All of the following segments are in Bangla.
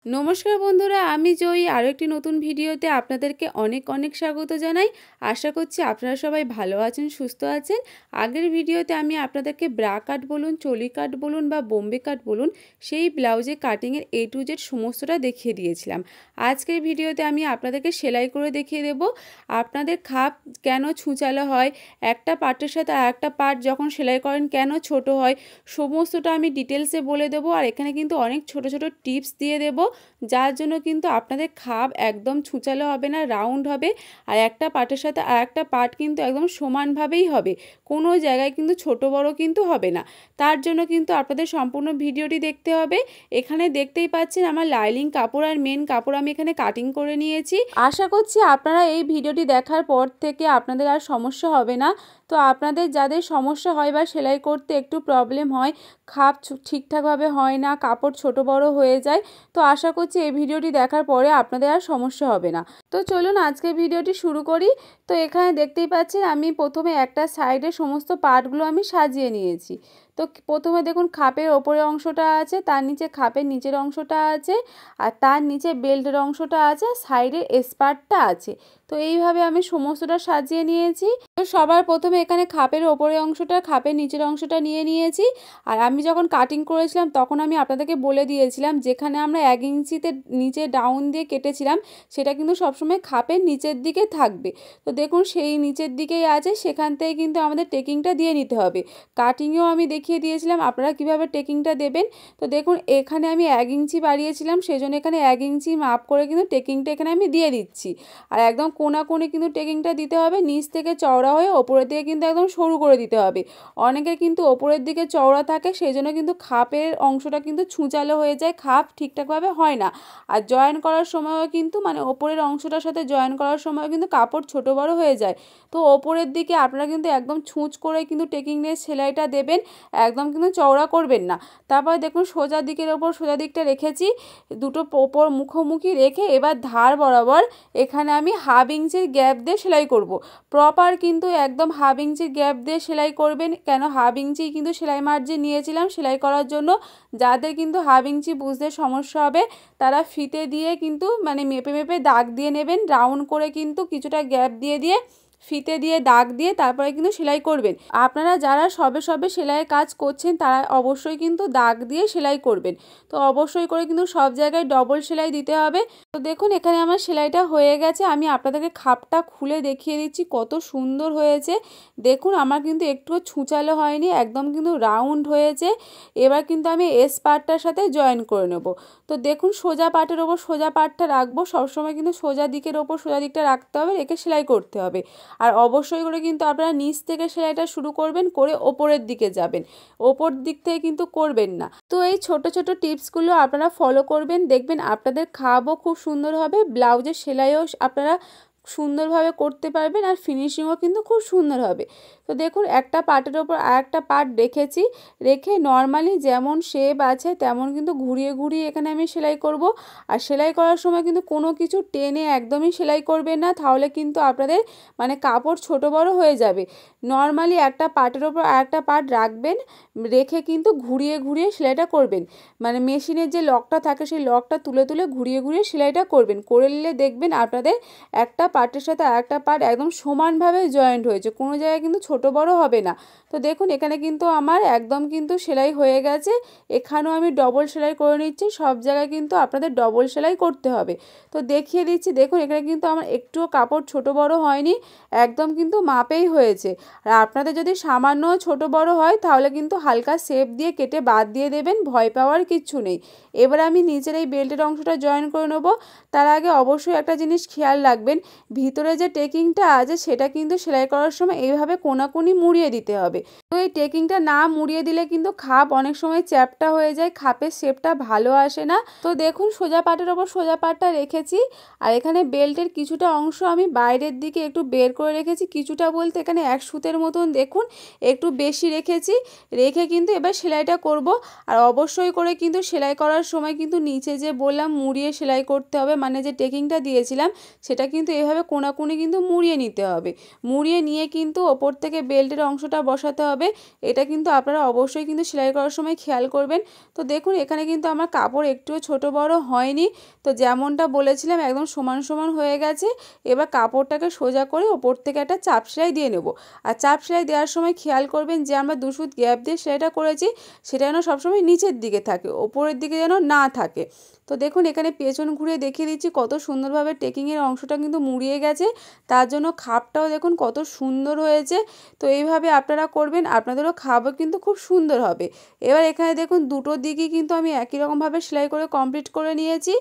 নমস্কার বন্ধুরা, আমি জয়ী আরও একটি নতুন ভিডিওতে আপনাদেরকে অনেক অনেক স্বাগত জানাই। আশা করছি আপনারা সবাই ভালো আছেন, সুস্থ আছেন। আগের ভিডিওতে আমি আপনাদেরকে ব্রা কাট বলুন, চলি কাট বলুন বা বোম্বে কাট বলুন, সেই ব্লাউজে কাটিংয়ের A to Z সমস্তটা দেখিয়ে দিয়েছিলাম। আজকের ভিডিওতে আমি আপনাদেরকে সেলাই করে দেখিয়ে দেব আপনাদের খাপ কেন ছুঁচালো হয়, একটা পার্টের সাথে আর একটা পার্ট যখন সেলাই করেন কেন ছোট হয়, সমস্তটা আমি ডিটেলসে বলে দেবো। আর এখানে কিন্তু অনেক ছোট ছোট টিপস দিয়ে দেবো, যার জন্য কিন্তু আপনাদের খাপ একদম ছুঁচালো হবে না, রাউন্ড হবে। আর একটা পার্টের সাথে আর একটা পার্ট কিন্তু একদম সমানভাবেই হবে, কোনো জায়গায় কিন্তু ছোট বড় কিন্তু হবে না। তার জন্য কিন্তু আপনাদের সম্পূর্ণ ভিডিওটি দেখতে হবে। এখানে দেখতেই পাচ্ছেন আমার লাইনিং কাপড় আর মেন কাপড় আমি এখানে কাটিং করে নিয়েছি। আশা করছি আপনারা এই ভিডিওটি দেখার পর থেকে আপনাদের আর সমস্যা হবে না। তো আপনাদের যাদের সমস্যা হয় বা সেলাই করতে একটু প্রবলেম হয়, খাপ ঠিকঠাকভাবে হয় না, কাপড় ছোট বড় হয়ে যায়, তো আশা করছি এই ভিডিওটি দেখার পরে আপনাদের আর সমস্যা হবে না। তো চলুন আজকের ভিডিওটি শুরু করি। তো এখানে দেখতেই পাচ্ছেন আমি প্রথমে একটা সাইডে সমস্ত পার্টগুলো আমি সাজিয়ে নিয়েছি। তো প্রথমে দেখুন খাপের ওপরের অংশটা আছে, তার নিচে খাপের নিচের অংশটা আছে, আর তার নিচে বেল্টের অংশটা আছে, সাইডে এসপার্টটা আছে। তো এইভাবে আমি সমস্তটা সাজিয়ে নিয়েছি। তো সবার প্রথমে এখানে খাপের ওপরের অংশটা, খাপের নিচের অংশটা নিয়ে নিয়েছি। আর আমি যখন কাটিং করেছিলাম তখন আমি আপনাদেরকে বলে দিয়েছিলাম, যেখানে আমরা 1 ইঞ্চিতে নিচে ডাউন দিয়ে কেটেছিলাম সেটা কিন্তু সবসময় খাপের নিচের দিকে থাকবে। তো দেখুন সেই নিচের দিকেই আছে, সেখান থেকে কিন্তু আমাদের টেকিংটা দিয়ে নিতে হবে। কাটিংয়েও আমি দেখিয়ে দিয়েছিলাম আপনারা কিভাবে টেকিংটা দেবেন। তো দেখুন এখানে আমি 1 ইঞ্চি বাড়িয়েছিলাম, সেজন্য এখানে 1 ইঞ্চি মাপ করে কিন্তু টেকিংটা এখানে আমি দিয়ে দিচ্ছি। আর একদম কোণে কিন্তু টেকিংটা দিতে হবে, নিচ থেকে চওড়া হয়ে ওপরের দিকে কিন্তু একদম সরু করে দিতে হবে। অনেকে কিন্তু ওপরের দিকে চওড়া থাকে, সেই জন্য কিন্তু খাপের অংশটা কিন্তু ছুঁচালো হয়ে যায়, খাপ ঠিকঠাকভাবে হয় না। আর জয়েন করার সময়ও কিন্তু ওপরের অংশটার সাথে জয়েন করার সময় কিন্তু কাপড় ছোট বড় হয়ে যায়। তো ওপরের দিকে আপনারা কিন্তু একদম ছুঁচ করে কিন্তু টেকিং নিয়ে সেলাইটা দেবেন, একদম কিন্তু চওড়া করবেন না। তারপরে দেখুন সোজা দিকের ওপর সোজা দিকটা রেখেছি, দুটো ওপর মুখোমুখি রেখে এবার ধার বরাবর এখানে আমি 1/2 ইঞ্চির গ্যাপ দিয়ে সেলাই করব। প্রপার কিন্তু একদম 1/2 ইঞ্চির গ্যাপ দিয়ে সেলাই করবেন, কেন 1/2 ইঞ্চি কিন্তু সেলাই মার্জিন নিয়েছিলাম সেলাই করার জন্য। যাদের কিন্তু 1/2 ইঞ্চি বুঝতে সমস্যা হবে তারা ফিতে দিয়ে কিন্তু মেপে মেপে দাগ দিয়ে নেবেন, রাউন্ড করে কিন্তু কিছুটা গ্যাপ দিয়ে দিয়ে ফিতে দিয়ে দাগ দিয়ে তারপরে কিন্তু সেলাই করবেন। আপনারা যারা সবে সবে সেলাইয়ের কাজ করছেন তারা অবশ্যই কিন্তু দাগ দিয়ে সেলাই করবেন। তো অবশ্যই করে কিন্তু সব জায়গায় ডবল সেলাই দিতে হবে। তো দেখুন এখানে আমার সেলাইটা হয়ে গেছে, আমি আপনাদেরকে খাপটা খুলে দেখিয়ে দিচ্ছি কত সুন্দর হয়েছে। দেখুন আমার কিন্তু একটুও ছুঁচালো হয়নি, একদম কিন্তু রাউন্ড হয়েছে। এবার কিন্তু আমি এস পার্টটার সাথে জয়েন করে নেব। তো দেখুন সোজা পার্টের ওপর সোজা পার্টটা রাখবো, সবসময় কিন্তু সোজা দিকের ওপর সোজা দিকটা রাখতে হবে, রেখে সেলাই করতে হবে। আর অবশ্যই করে কিন্তু আপনারা নিচ থেকে সেলাইটা শুরু করবেন, করে ওপরের দিকে যাবেন, ওপর দিক থেকে কিন্তু করবেন না। তো এই ছোট ছোট টিপসগুলো আপনারা ফলো করবেন, দেখবেন আপনাদের খাপও খুব সুন্দর হবে, ব্লাউজের সেলাইও আপনারা সুন্দরভাবে করতে পারবেন, আর ফিনিশিংও কিন্তু খুব সুন্দর হবে। তো দেখুন একটা পার্টের ওপর আর একটা পার্ট রেখেছি, রেখে নর্মালি যেমন শেপ আছে তেমন কিন্তু ঘুরিয়ে ঘুরিয়ে এখানে আমি সেলাই করব। আর সেলাই করার সময় কিন্তু কোনো কিছু টেনে একদমই সেলাই করবেন না, তাহলে কিন্তু আপনাদের কাপড় ছোট বড় হয়ে যাবে। নর্মালি একটা পার্টের ওপর আর একটা পার্ট রাখবেন, রেখে কিন্তু ঘুরিয়ে ঘুরিয়ে সেলাইটা করবেন। মেশিনের যে লকটা থাকে সেই লকটা তুলে তুলে ঘুরিয়ে ঘুরিয়ে সেলাইটা করবেন, করে নিলে দেখবেন আপনাদের একটা পার্টের সাথে আর একটা পার্ট একদম সমানভাবে জয়েন্ট হয়েছে, কোনো জায়গায় কিন্তু ছোট বড় হবে না। তো দেখুন এখানে কিন্তু আমার একদম কিন্তু সেলাই হয়ে গেছে, এখানেও আমি ডবল সেলাই করে নিচ্ছি, সব জায়গায় কিন্তু আপনাদের ডবল সেলাই করতে হবে। তো দেখিয়ে দিচ্ছি, দেখুন এখানে কিন্তু আমার একটুও কাপড় ছোট বড় হয়নি, একদম কিন্তু মাপেই হয়েছে। আর আপনাদের যদি সামান্য ছোট বড় হয় তাহলে কিন্তু হালকা শেপ দিয়ে কেটে বাদ দিয়ে দেবেন, ভয় পাওয়ার কিচ্ছু নেই। এবার আমি নিচের এই বেল্টের অংশটা জয়েন করে নেব। তার আগে অবশ্যই একটা জিনিস খেয়াল রাখবেন, ভিতরে যে টেকিংটা আছে সেটা কিন্তু সেলাই করার সময় এইভাবে কোনাকুনি মুড়িয়ে দিতে হবে। তো এই টেকিংটা না মুড়িয়ে দিলে কিন্তু খাপ অনেক সময় চ্যাপ্টা হয়ে যায়, খাপের শেপটা ভালো আসে না। তো দেখুন সোজা পাটের ওপর সোজা পাটটা রেখেছি, আর এখানে বেল্টের কিছুটা অংশ আমি বাইরের দিকে একটু বের করে রেখেছি, কিছুটা বলতে এখানে 1 সুতের মতন দেখুন একটু বেশি রেখেছি, রেখে কিন্তু এবার সেলাইটা করব। আর অবশ্যই করে কিন্তু সেলাই করার সময় কিন্তু নিচে যে বললাম মুড়িয়ে সেলাই করতে হবে, যে টেকিংটা দিয়েছিলাম সেটা কিন্তু এইভাবে কোনাকুনি কিন্তু মুড়িয়ে নিতে হবে। মুড়িয়ে নিয়ে কিন্তু ওপর থেকে থেকে বেল্টের অংশটা বসাতে হবে, এটা কিন্তু আপনারা অবশ্যই কিন্তু সেলাই করার সময় খেয়াল করবেন। তো দেখুন এখানে কিন্তু আমার কাপড় একটুও ছোট বড় হয়নি, তো যেমনটা বলেছিলাম একদম সমান সমান হয়ে গেছে। এবার কাপড়টাকে সোজা করে ওপর থেকে একটা চাপ সেলাই দিয়ে নেব। আর চাপ সেলাই দেওয়ার সময় খেয়াল করবেন যে আমরা 2 সুত গ্যাপ দিয়ে সেলাইটা করেছি সেটা যেন সবসময় নিচের দিকে থাকে, ওপরের দিকে যেন না থাকে। তো দেখুন এখানে পেছন ঘুরে দেখিয়ে দিচ্ছি কত সুন্দরভাবে টেকিংয়ের অংশটা কিন্তু মুড়িয়ে গেছে, তার জন্য খাপটাও দেখুন কত সুন্দর হয়েছে। তো এইভাবে আপনারা করবেন, আপনাদেরও খাপও কিন্তু খুব সুন্দর হবে। এবার এখানে দেখুন দুটো দিকই কিন্তু আমি একই রকমভাবে সেলাই করে কমপ্লিট করে নিয়েছি।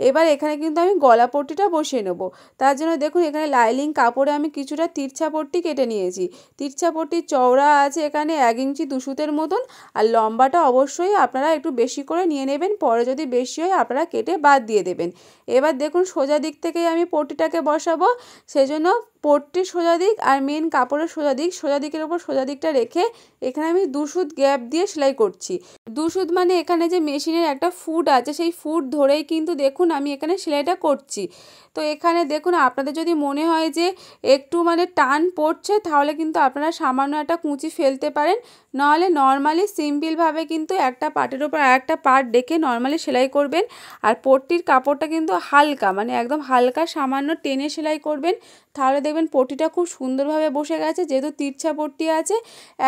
এবার এখানে কিন্তু আমি গলা পট্টিটা বসিয়ে নেব। তার জন্য দেখুন এখানে লাইলিং কাপড়ে আমি কিছুটা তিরছা পট্টি কেটে নিয়েছি। তিরছা পট্টির চওড়া আছে এখানে 1 ইঞ্চি 2 সুতের মতন, আর লম্বাটা অবশ্যই আপনারা একটু বেশি করে নিয়ে নেবেন, পরে যদি বেশি হয় আপনারা কেটে বাদ দিয়ে দেবেন। এবার দেখুন সোজা দিক থেকেই আমি পট্টিটাকে বসাবো, সেজন্য পট্টির সোজা দিক আর মেন কাপড়ের সোজা দিকের ওপর সোজা দিকটা রেখে এখানে আমি 2 সুত গ্যাপ দিয়ে সেলাই করছি। 2 সুত মানে এখানে যে মেশিনের একটা ফুট আছে সেই ফুট ধরেই কিন্তু দেখুন আমি এখানে সেলাইটা করছি। তো এখানে দেখুন আপনাদের যদি মনে হয় যে একটু মানে টান পড়ছে তাহলে কিন্তু আপনারা সামান্য একটা কুঁচি ফেলতে পারেন, নাহলে নর্মালি সিম্পলভাবে কিন্তু একটা পার্টের ওপর আরেকটা পার্ট রেখে নর্মালি সেলাই করবেন। আর পট্টির কাপড়টা কিন্তু হালকা, মানে একদম হালকা সামান্য টেনে সেলাই করবেন, তাহলে দেখবেন পট্টিটা খুব সুন্দরভাবে বসে গেছে। যেহেতু তিরছা পট্টি আছে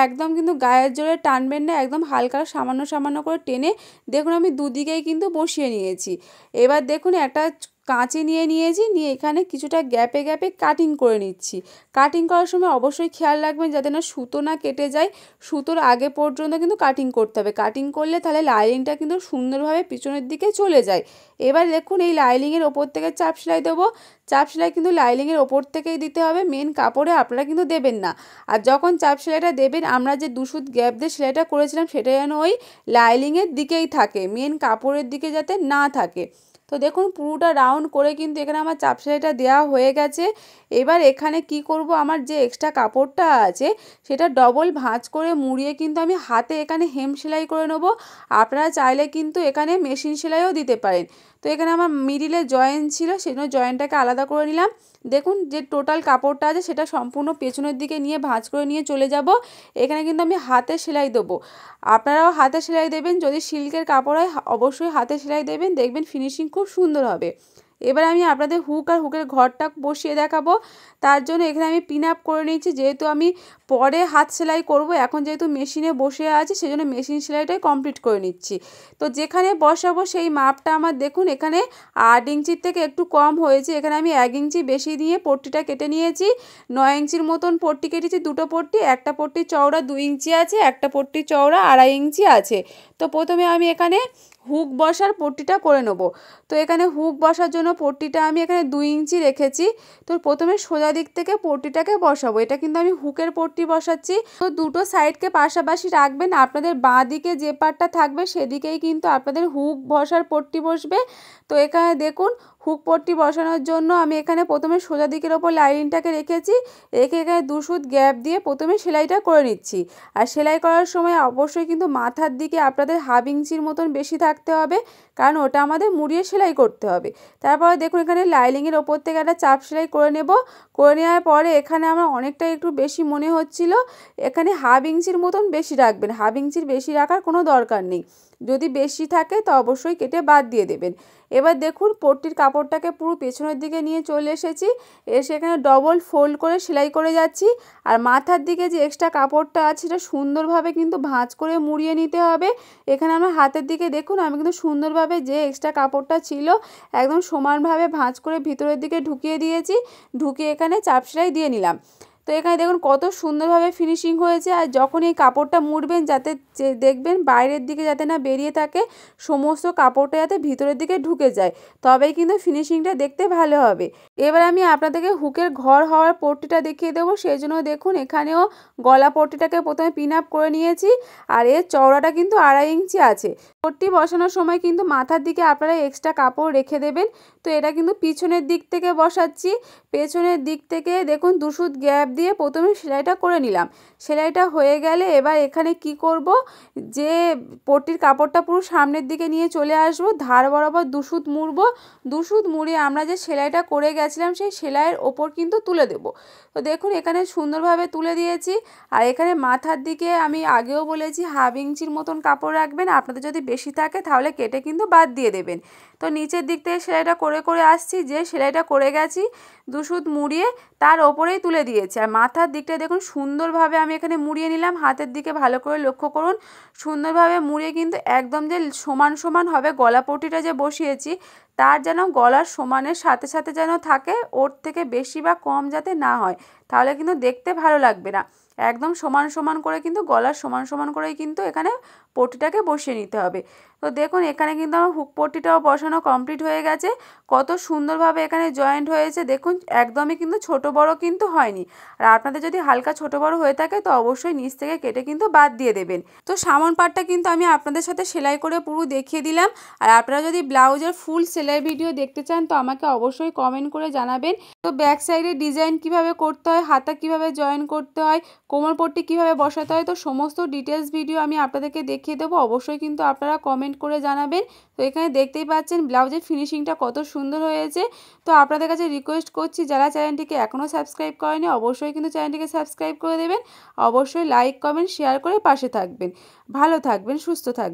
একদম কিন্তু গায়ের জোরে টানবেন না, একদম হালকা সামান্য সামান্য করে টেনে দেখুন আমি দুদিকেই কিন্তু বসিয়ে নিয়েছি। এবার দেখুন একটা কাঁচি নিয়েছি, নিয়ে এখানে কিছুটা গ্যাপে গ্যাপে কাটিং করে নিচ্ছি। কাটিং করার সময় অবশ্যই খেয়াল রাখবেন যাতে না সুতো না কেটে যায়, সুতোর আগে পর্যন্ত কিন্তু কাটিং করতে হবে। কাটিং করলে তাহলে লাইনিংটা কিন্তু সুন্দরভাবে পিছনের দিকে চলে যায়। এবার দেখুন এই লাইনিংয়ের ওপর থেকে চাপ সেলাই দেবো। চাপ সেলাই কিন্তু লাইনিংয়ের ওপর থেকেই দিতে হবে, মেন কাপড়ে আপনারা কিন্তু দেবেন না। আর যখন চাপ সেলাইটা দেবেন আমরা যে 2 সুত গ্যাপ দিয়ে সেলাইটা করেছিলাম সেটা যেন ওই লাইনিংয়ের দিকেই থাকে, মেন কাপড়ের দিকে যাতে না থাকে। তো দেখুন পুরোটা রাউন্ড করে কিন্তু এখানে আমার চাপ সেলাইটা দেওয়া হয়ে গেছে। এবার এখানে কি করব, আমার যে এক্সট্রা কাপড়টা আছে সেটা ডবল ভাঁজ করে মুড়িয়ে কিন্তু আমি হাতে এখানে হেম সেলাই করে নেব। আপনারা চাইলে কিন্তু এখানে মেশিন সেলাইও দিতে পারেন। তো এখানে আমার মিডিলে জয়েন্ট ছিল, সেজন্য জয়েন্টটাকে আলাদা করে নিলাম। দেখুন যে টোটাল কাপড়টা আছে সেটা সম্পূর্ণ পেছনের দিকে নিয়ে ভাঁজ করে নিয়ে চলে যাব। এখানে কিন্তু আমি হাতে সেলাই দেবো, আপনারাও হাতে সেলাই দেবেন। যদি সিল্কের কাপড় হয় অবশ্যই হাতে সেলাই দেবেন, দেখবেন ফিনিশিং খুব সুন্দর হবে। এবার আমি আপনাদের হুক আর হুকের ঘরটা বসিয়ে দেখাবো। তার জন্য এখানে আমি পিন আপ করে নিয়েছি, যেহেতু আমি পরে হাত সেলাই করব, এখন যেহেতু মেশিনে বসে আছি সেজন্য মেশিন সেলাইটাই কমপ্লিট করে নিচ্ছি। তো যেখানে বসাবো সেই মাপটা আমার দেখুন এখানে 8 ইঞ্চির থেকে একটু কম হয়েছে, এখানে আমি 1 ইঞ্চি বেশি দিয়ে পট্টিটা কেটে নিয়েছি। 9 ইঞ্চির মতন পট্টি কেটেছি, দুটো পট্টি, একটা পট্টি চওড়া 2 ইঞ্চি আছে, একটা পট্টি চওড়া 2.5 ইঞ্চি আছে। তো প্রথমে আমি এখানে হুক বসার পট্টিটা করে নেব। তো এখানে হুক বসার জন্য পট্টিটা আমি এখানে 2 ইঞ্চি রেখেছি। তো প্রথমে সোজা দিক থেকে পট্টিটাকে বসাবো, এটা কিন্তু আমি হুকের পট্টি বসাচ্ছি। তো দুটো সাইডকে পাশাপাশি রাখবেন, আপনাদের বাঁ দিকে যে পার্টটা থাকবে সেদিকেই কিন্তু আপনাদের হুক বসার পট্টি বসবে। তো এখানে দেখুন হুক পট্টি বসানোর জন্য আমি এখানে প্রথমে সোজা দিকের ওপর লাইনটাকে রেখেছি, রেখে এখানে 2 সুত গ্যাপ দিয়ে প্রথমে সেলাইটা করে নিচ্ছি। আর সেলাই করার সময় অবশ্যই কিন্তু মাথার দিকে আপনাদের 1/2 ইঞ্চির মতন বেশি থাকতে হবে, কারণ ওটা আমাদের মুড়িয়ে সেলাই করতে হবে। তারপরে দেখুন এখানে লাইনিংয়ের ওপর থেকে একটা চাপ সেলাই করে নেব। করে নেওয়ার পরে এখানে আমার অনেকটা একটু বেশি মনে হচ্ছিল, এখানে 1/2 ইঞ্চির মতন বেশি রাখবেন, 1/2 ইঞ্চির বেশি রাখার কোনো দরকার নেই। যদি বেশি থাকে তো অবশ্যই কেটে বাদ দিয়ে দেবেন। এবার দেখুন পট্টির কাপড়টাকে পুরো পেছনের দিকে নিয়ে চলে এসেছি, এসে এখানে ডবল ফোল্ড করে সেলাই করে যাচ্ছি। আর মাথার দিকে যে এক্সট্রা কাপড়টা আছে সেটা সুন্দরভাবে কিন্তু ভাঁজ করে মুড়িয়ে নিতে হবে। এখানে আমার হাতের দিকে দেখুন আমি কিন্তু সুন্দরভাবে যে এক্সট্রা কাপড়টা ছিল একদম সমানভাবে ভাঁজ করে ভিতরের দিকে ঢুকিয়ে দিয়েছি, ঢুকিয়ে এখানে চাপ সেলাই দিয়ে নিলাম। তো এখানে দেখুন কত সুন্দরভাবে ফিনিশিং হয়েছে। আর যখন এই কাপড়টা মুড়বেন যাতে দেখবেন বাইরের দিকে যাতে না বেরিয়ে থাকে, সমস্ত কাপড়টা যাতে ভিতরের দিকে ঢুকে যায়, তবেই কিন্তু ফিনিশিংটা দেখতে ভালো হবে। এবার আমি আপনাদেরকে হুকের ঘর হওয়ার পট্টিটা দেখিয়ে দেবো, সেই জন্য দেখুন এখানেও গলা পট্টিটাকে প্রথমে পিন আপ করে নিয়েছি। আর এর চওড়াটা কিন্তু 2.5 ইঞ্চি আছে। পট্টি বসানোর সময় কিন্তু মাথার দিকে আপনারা এক্সট্রা কাপড় রেখে দেবেন। তো এটা কিন্তু পিছনের দিক থেকে বসাচ্ছি। পেছনের দিক থেকে দেখুন 2 সুত গ্যাপ দিয়ে প্রথমে সেলাইটা করে নিলাম। সেলাইটা হয়ে গেলে এবার এখানে কি করব, যে পট্টির কাপড়টা পুরো সামনের দিকে নিয়ে চলে আসবো, ধার বরাবর 2 সুত মুড়বো। 2 সুত মুড়িয়ে আমরা যে সেলাইটা করে গেছিলাম সেই সেলাইয়ের ওপর কিন্তু তুলে দেব। তো দেখুন এখানে সুন্দরভাবে তুলে দিয়েছি। আর এখানে মাথার দিকে আমি আগেও বলেছি 1/2 ইঞ্চির মতন কাপড় রাখবেন। আপনাদের যদি বেশি থাকে তাহলে কেটে কিন্তু বাদ দিয়ে দেবেন। তো নিচের দিক থেকে সেলাইটা করে করে আসছি, যে সেলাইটা করে গেছি 2 সুত মুড়িয়ে তার ওপরেই তুলে দিয়েছি। আর মাথার দিকটা দেখুন সুন্দরভাবে আমি এখানে মুড়িয়ে নিলাম। হাতের দিকে ভালো করে লক্ষ্য করুন, সুন্দরভাবে মুড়িয়ে কিন্তু একদম যে সমান সমান হবে, গলা পট্টিটা যে বসিয়েছি তার যেন গলার সমানের সাথে সাথে যেন থাকে, ওর থেকে বেশি বা কম যাতে না হয়, তাহলে কিন্তু দেখতে ভালো লাগবে না। একদম সমান সমান করে কিন্তু গলার সমান সমান করেই কিন্তু এখানে পট্টিটাকে বসিয়ে নিতে হবে। তো দেখুন এখানে কিন্তু আমার হুক পট্টিটাও বসানো কমপ্লিট হয়ে গেছে। কত সুন্দরভাবে এখানে জয়েন্ট হয়েছে দেখুন, একদমই কিন্তু ছোট বড় কিন্তু হয়নি। আর আপনাদের যদি হালকা ছোট বড় হয়ে থাকে তো অবশ্যই নিচ থেকে কেটে কিন্তু বাদ দিয়ে দেবেন। তো সামন পাটটা কিন্তু আমি আপনাদের সাথে সেলাই করে পুরো দেখিয়ে দিলাম। আর আপনারা যদি ব্লাউজের ফুল সেলাই ভিডিও দেখতে চান তো আমাকে অবশ্যই কমেন্ট করে জানাবেন। তো ব্যাক সাইডে ডিজাইন কিভাবে করতে হয়, হাতা কিভাবে জয়েন করতে হয়, কোমর পট্টি কীভাবে বসাতে হয়, তো সমস্ত ডিটেলস ভিডিও আমি আপনাদেরকে দেখিয়ে দেবো। অবশ্যই কিন্তু আপনারা কমেন্ট করে জানাবেন। তো এখানে দেখতেই পাচ্ছেন ব্লাউজের ফিনিশিংটা কত সুন্দর হয়েছে। তো আপনাদের কাছে রিকোয়েস্ট করছি, যারা চ্যানেলটিকে এখনও সাবস্ক্রাইব করেনি অবশ্যই কিন্তু চ্যানেলটিকে সাবস্ক্রাইব করে দেবেন। অবশ্যই লাইক কমেন্ট শেয়ার করে পাশে থাকবেন। ভালো থাকবেন, সুস্থ থাকবেন।